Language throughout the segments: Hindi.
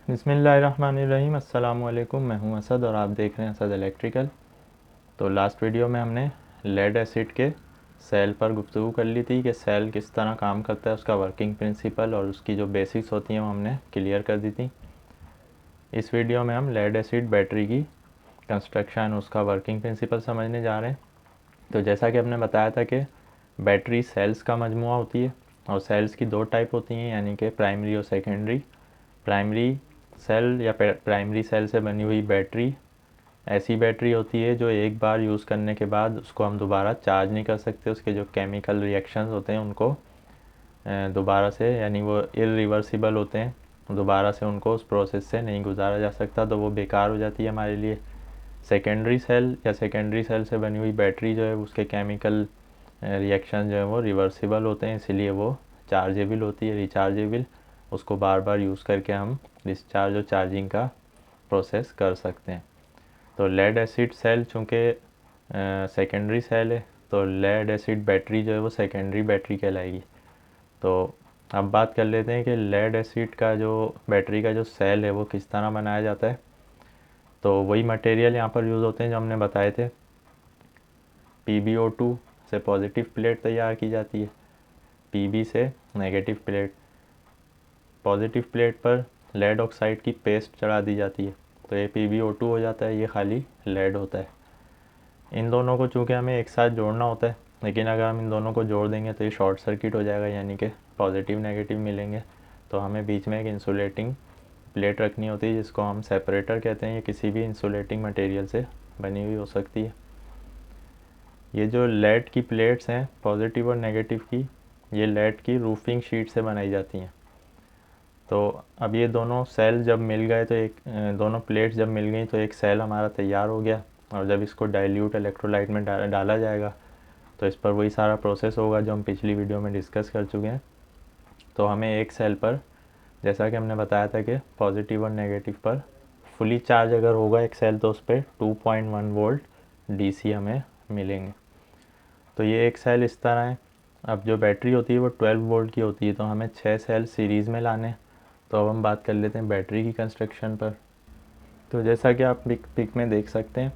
बिस्मिल्लाहिर्रहमानिर्रहीम। अस्सलामुअलैकुम। मैं हूं असद और आप देख रहे हैं असद इलेक्ट्रिकल। तो लास्ट वीडियो में हमने लेड एसिड के सेल पर गुफ्तगू कर ली थी कि सेल किस तरह काम करता है, उसका वर्किंग प्रिंसिपल और उसकी जो बेसिक्स होती हैं वो हमने क्लियर कर दी थी। इस वीडियो में हम लेड एसिड बैटरी की कंस्ट्रक्शन, उसका वर्किंग प्रिंसिपल समझने जा रहे हैं। तो जैसा कि हमने बताया था कि बैटरी सेल्स का मजमुआ होती है और सेल्स की दो टाइप होती हैं, यानी कि प्राइमरी और सेकेंडरी। प्राइमरी सेल या प्राइमरी सेल से बनी हुई बैटरी ऐसी बैटरी होती है जो एक बार यूज़ करने के बाद उसको हम दोबारा चार्ज नहीं कर सकते। उसके जो केमिकल रिएक्शंस होते हैं उनको दोबारा से, यानी वो इरिवर्सिबल होते हैं, दोबारा से उनको उस प्रोसेस से नहीं गुजारा जा सकता, तो वो बेकार हो जाती है हमारे लिए। सेकेंडरी सेल या सेकेंडरी सेल से बनी हुई बैटरी जो है उसके केमिकल रिएक्शन जो है वो रिवर्सिबल होते हैं, इसीलिए वो चार्जेबल होती है, रिचार्जेबल। उसको बार बार यूज़ करके हम डिस्चार्ज और चार्जिंग का प्रोसेस कर सकते हैं। तो लेड एसिड सेल चूँकि सेकेंडरी सेल है, तो लेड एसिड बैटरी जो है वो सेकेंडरी बैटरी कहलाएगी। तो अब बात कर लेते हैं कि लेड एसिड का जो बैटरी का जो सेल है वो किस तरह बनाया जाता है। तो वही मटेरियल यहाँ पर यूज़ होते हैं जो हमने बताए थे। PbO2 से पॉजिटिव प्लेट तैयार की जाती है, Pb से नेगेटिव प्लेट। पॉजिटिव प्लेट पर लेड ऑक्साइड की पेस्ट चढ़ा दी जाती है, तो ये PbO2 हो जाता है, ये खाली लेड होता है। इन दोनों को चूँकि हमें एक साथ जोड़ना होता है, लेकिन अगर हम इन दोनों को जोड़ देंगे तो ये शॉर्ट सर्किट हो जाएगा, यानी कि पॉजिटिव नेगेटिव मिलेंगे। तो हमें बीच में एक इंसुलेटिंग प्लेट रखनी होती है जिसको हम सेपरेटर कहते हैं। ये किसी भी इंसुलेटिंग मटेरियल से बनी हुई हो सकती है। ये जो लेड की प्लेट्स हैं पॉजिटिव और नेगेटिव की, ये लेड की रूफिंग शीट से बनाई जाती हैं। तो अब ये दोनों सेल जब मिल गए तो एक दोनों प्लेट्स जब मिल गई तो एक सेल हमारा तैयार हो गया। और जब इसको डाइल्यूट इलेक्ट्रोलाइट में डाला जाएगा तो इस पर वही सारा प्रोसेस होगा जो हम पिछली वीडियो में डिस्कस कर चुके हैं। तो हमें एक सेल पर, जैसा कि हमने बताया था कि पॉजिटिव और नेगेटिव पर फुली चार्ज अगर होगा एक सेल तो उस पर 2.1 वोल्ट DC हमें मिलेंगे। तो ये एक सेल इस तरह है। अब जो बैटरी होती है वो 12 वोल्ट की होती है, तो हमें 6 सेल सीरीज़ में लाने। तो अब हम बात कर लेते हैं बैटरी की कंस्ट्रक्शन पर। तो जैसा कि आप पिक में देख सकते हैं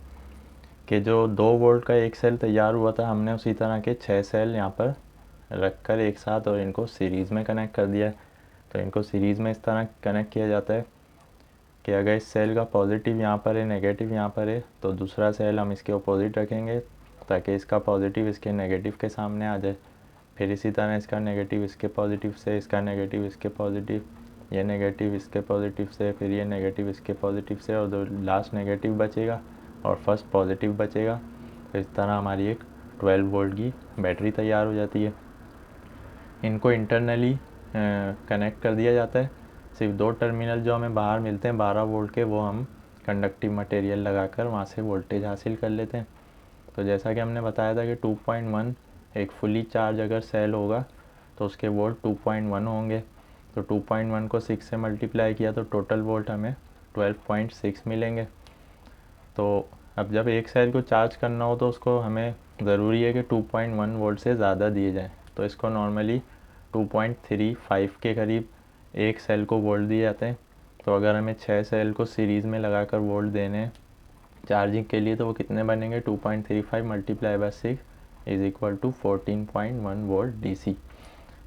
कि जो 2 वोल्ट का एक सेल तैयार हुआ था, हमने उसी तरह के 6 सेल यहाँ पर रख कर एक साथ और इनको सीरीज़ में कनेक्ट कर दिया। तो इनको सीरीज़ में इस तरह कनेक्ट किया जाता है कि अगर इस सेल का पॉजिटिव यहाँ पर है, नेगेटिव यहाँ पर है, तो दूसरा सेल हम इसके अपोजिट रखेंगे ताकि इसका पॉजिटिव इसके नेगेटिव के सामने आ जाए। फिर इसी तरह इसका नेगेटिव इसके पॉजिटिव से, इसका नेगेटिव इसके पॉजिटिव, ये नेगेटिव इसके पॉजिटिव से, फिर ये नेगेटिव इसके पॉजिटिव से, और लास्ट नेगेटिव बचेगा और फर्स्ट पॉजिटिव बचेगा। तो इस तरह हमारी एक 12 वोल्ट की बैटरी तैयार हो जाती है। इनको इंटरनली कनेक्ट कर दिया जाता है। सिर्फ 2 टर्मिनल जो हमें बाहर मिलते हैं 12 वोल्ट के, वो हम कंडक्टिव मटेरियल लगाकर वहाँ से वोल्टेज हासिल कर लेते हैं। तो जैसा कि हमने बताया था कि 2.1 एक फुली चार्ज अगर सेल होगा तो उसके वोल्ट 2.1 होंगे। तो 2.1 को 6 से मल्टीप्लाई किया तो टोटल वोल्ट हमें 12.6 मिलेंगे। तो अब जब एक सेल को चार्ज करना हो तो उसको हमें ज़रूरी है कि 2.1 वोल्ट से ज़्यादा दिए जाएँ। तो इसको नॉर्मली 2.35 के करीब एक सेल को वोल्ट दिए जाते हैं। तो अगर हमें 6 सेल को सीरीज़ में लगाकर वोल्ट देने चार्जिंग के लिए तो वो कितने बनेंगे, 2.35 multiply by 6 is equal to 14.1 volt DC।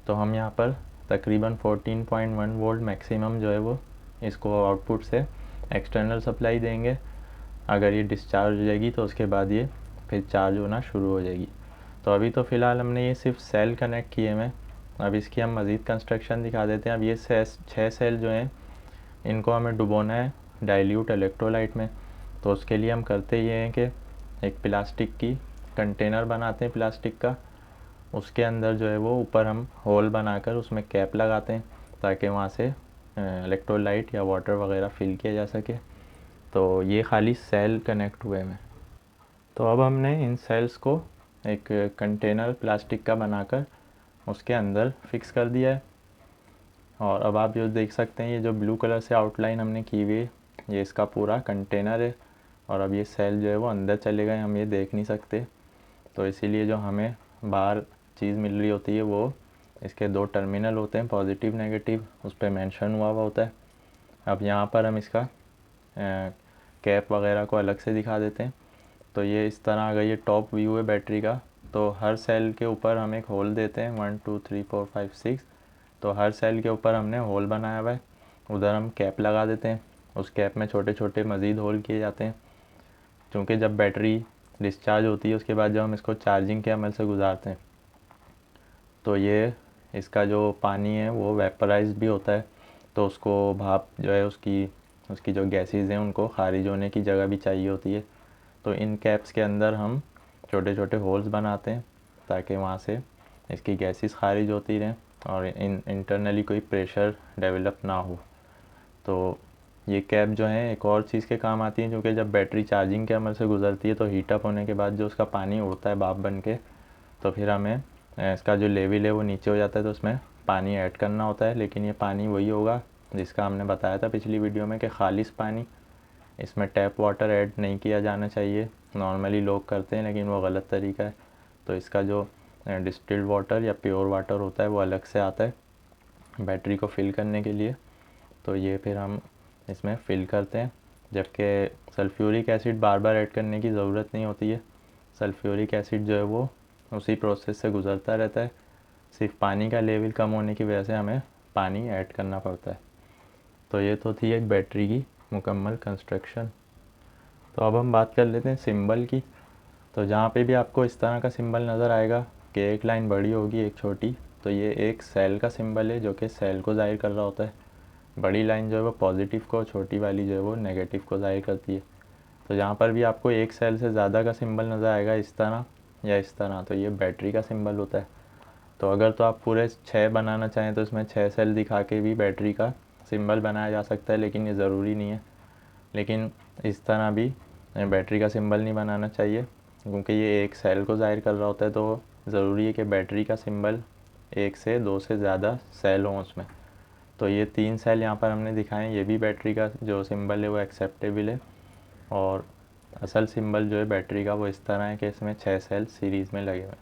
तो हम यहाँ पर तकरीबन 14.1 वोल्ट मैक्सिमम जो है वो इसको आउटपुट से एक्सटर्नल सप्लाई देंगे। अगर ये डिस्चार्ज हो जाएगी तो उसके बाद ये फिर चार्ज होना शुरू हो जाएगी। तो अभी तो फ़िलहाल हमने ये सिर्फ सेल कनेक्ट किए हैं। अब इसकी हम मज़ीद कंस्ट्रक्शन दिखा देते हैं। अब ये 6 सेल जो हैं इनको हमें डुबोना है डाइल्यूट इलेक्ट्रोलाइट में। तो उसके लिए हम करते ये हैं कि एक प्लास्टिक की कंटेनर बनाते हैं प्लास्टिक का, उसके अंदर जो है वो ऊपर हम होल बनाकर उसमें कैप लगाते हैं ताकि वहाँ से इलेक्ट्रोलाइट या वाटर वगैरह फिल किया जा सके। तो ये खाली सेल कनेक्ट हुए हैं। तो अब हमने इन सेल्स को एक कंटेनर प्लास्टिक का बनाकर उसके अंदर फिक्स कर दिया है। और अब आप जो देख सकते हैं ये जो ब्लू कलर से आउटलाइन हमने की हुई है ये इसका पूरा कंटेनर है। और अब ये सेल जो है वो अंदर चले गए, हम ये देख नहीं सकते। तो इसीलिए जो हमें बाहर चीज़ मिल रही होती है वो इसके 2 टर्मिनल होते हैं पॉजिटिव नेगेटिव, उस पर मेंशन हुआ होता है। अब यहाँ पर हम इसका कैप वगैरह को अलग से दिखा देते हैं। तो ये इस तरह अगर ये टॉप व्यू है बैटरी का, तो हर सेल के ऊपर हम एक होल देते हैं 1 2 3 4 5 6। तो हर सेल के ऊपर हमने होल बनाया हुआ है, उधर हम कैप लगा देते हैं। उस कैप में छोटे छोटे मज़ीद होल किए जाते हैं, क्योंकि जब बैटरी डिस्चार्ज होती है उसके बाद जब हम इसको चार्जिंग के अमल से गुजारते हैं तो ये इसका जो पानी है वो वेपराइज भी होता है। तो उसको भाप जो है उसकी उसकी जो गैसेज़ हैं उनको खारिज होने की जगह भी चाहिए होती है। तो इन कैप्स के अंदर हम छोटे छोटे होल्स बनाते हैं ताकि वहाँ से इसकी गैसेस खारिज होती रहें और इंटरनली कोई प्रेशर डेवलप ना हो। तो ये कैप जो है एक और चीज़ के काम आती है, क्योंकि जब बैटरी चार्जिंग के अमल से गुजरती है तो हीटअप होने के बाद जो उसका पानी उड़ता है भाप बन के, तो फिर हमें इसका जो लेवल है वो नीचे हो जाता है, तो उसमें पानी ऐड करना होता है। लेकिन ये पानी वही होगा जिसका हमने बताया था पिछली वीडियो में कि खालिश पानी, इसमें टैप वाटर ऐड नहीं किया जाना चाहिए। नॉर्मली लोग करते हैं लेकिन वो गलत तरीका है। तो इसका जो डिस्टिल्ड वाटर या प्योर वाटर होता है वो अलग से आता है बैटरी को फिल करने के लिए। तो ये फिर हम इसमें फ़िल करते हैं, जबकि सल्फ्यूरिक एसिड बार बार ऐड करने की ज़रूरत नहीं होती है। सल्फ्यूरिक एसिड जो है वो उसी प्रोसेस से गुज़रता रहता है, सिर्फ पानी का लेवल कम होने की वजह से हमें पानी ऐड करना पड़ता है। तो ये तो थी एक बैटरी की मुकम्मल कंस्ट्रक्शन। तो अब हम बात कर लेते हैं सिंबल की। तो जहाँ पे भी आपको इस तरह का सिंबल नज़र आएगा कि एक लाइन बड़ी होगी एक छोटी, तो ये एक सेल का सिंबल है जो कि सेल को ज़ाहिर कर रहा होता है। बड़ी लाइन जो है वो पॉजिटिव को, छोटी वाली जो है वो नेगेटिव को ज़ाहिर करती है। तो जहाँ पर भी आपको एक सेल से ज़्यादा का सिंबल नज़र आएगा इस तरह या इस तरह, तो ये बैटरी का सिंबल होता है। तो अगर तो आप पूरे 6 बनाना चाहें तो इसमें 6 सेल दिखा के भी बैटरी का सिंबल बनाया जा सकता है, लेकिन ये ज़रूरी नहीं है। लेकिन इस तरह भी बैटरी का सिंबल नहीं बनाना चाहिए, क्योंकि ये एक सेल को ज़ाहिर कर रहा होता है। तो ज़रूरी है कि बैटरी का सिंबल 1 से 2 से ज़्यादा सेल हों उसमें। तो ये 3 सेल यहाँ पर हमने दिखाए हैं, ये भी बैटरी का जो सिंबल है वो एक्सेप्टेबल है। और असल सिंबल जो है बैटरी का वो इस तरह है कि इसमें 6 सेल सीरीज़ में लगे हुए हैं।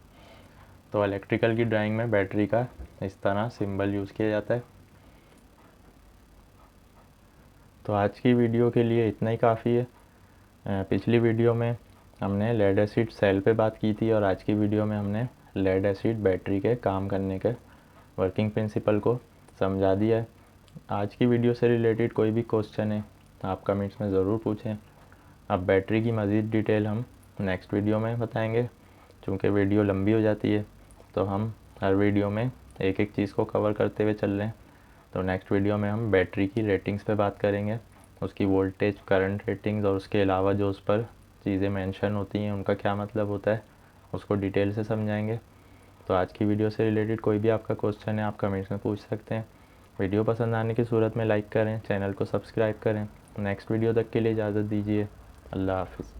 तो इलेक्ट्रिकल की ड्राइंग में बैटरी का इस तरह सिंबल यूज़ किया जाता है। तो आज की वीडियो के लिए इतना ही काफ़ी है। पिछली वीडियो में हमने लेड एसिड सेल पे बात की थी और आज की वीडियो में हमने लेड एसिड बैटरी के काम करने के वर्किंग प्रिंसिपल को समझा दिया है। आज की वीडियो से रिलेटेड कोई भी क्वेश्चन है आप कमेंट्स में ज़रूर पूछें। अब बैटरी की मज़ीद डिटेल हम नेक्स्ट वीडियो में बताएंगे, क्योंकि वीडियो लंबी हो जाती है तो हम हर वीडियो में एक एक चीज़ को कवर करते हुए चल रहे हैं। तो नेक्स्ट वीडियो में हम बैटरी की रेटिंग्स पे बात करेंगे, उसकी वोल्टेज करंट रेटिंग्स, और उसके अलावा जो उस पर चीज़ें मेंशन होती हैं उनका क्या मतलब होता है उसको डिटेल से समझाएंगे। तो आज की वीडियो से रिलेटेड कोई भी आपका क्वेश्चन है आप कमेंट्स में पूछ सकते हैं। वीडियो पसंद आने की सूरत में लाइक करें, चैनल को सब्सक्राइब करें। नेक्स्ट वीडियो तक के लिए इजाज़त दीजिए। अल्लाह हाफ़िज़।